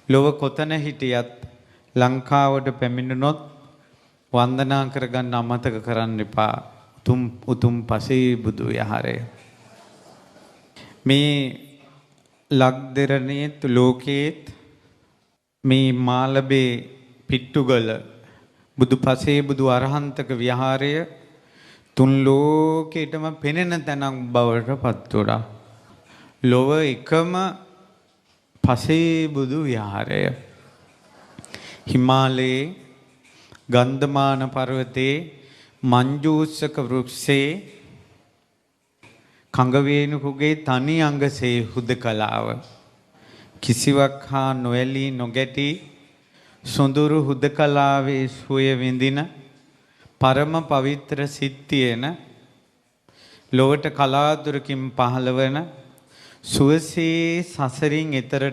ලොව කොතන හිටියත් ලංකාවට පැමිණුනොත් වන්දනා කරගන්න අමතක කරන්න එපා උතුම් පසේ බුදු විහාරය. මේ ලක්දෙරණේත් ලෝකේත් මේ මාලබේ පිට්ටුගල බුදු පසේ බුදු අරහන්තක විහාරය තුන් ලෝකෙටම පෙනෙන තැනක් බවට පත් වුණා. ලොව එකම පසේ බුදු විහාරය. හිමාලයේ ගන්ධමාන පර්වතයේ මංජූසක වෘක්ෂයේ කඟවේනුකුගේ තනි අංගසේ හුදකලාව කිසිවක් හා නොඇලී නොගැටි සොඳුරු හුදකලාවේ සුවය විඳින පරම පවිත්‍ර සිත්තියන ලොවට කලාතුරකින් පහළවන සුවසේ සසරින් එතරට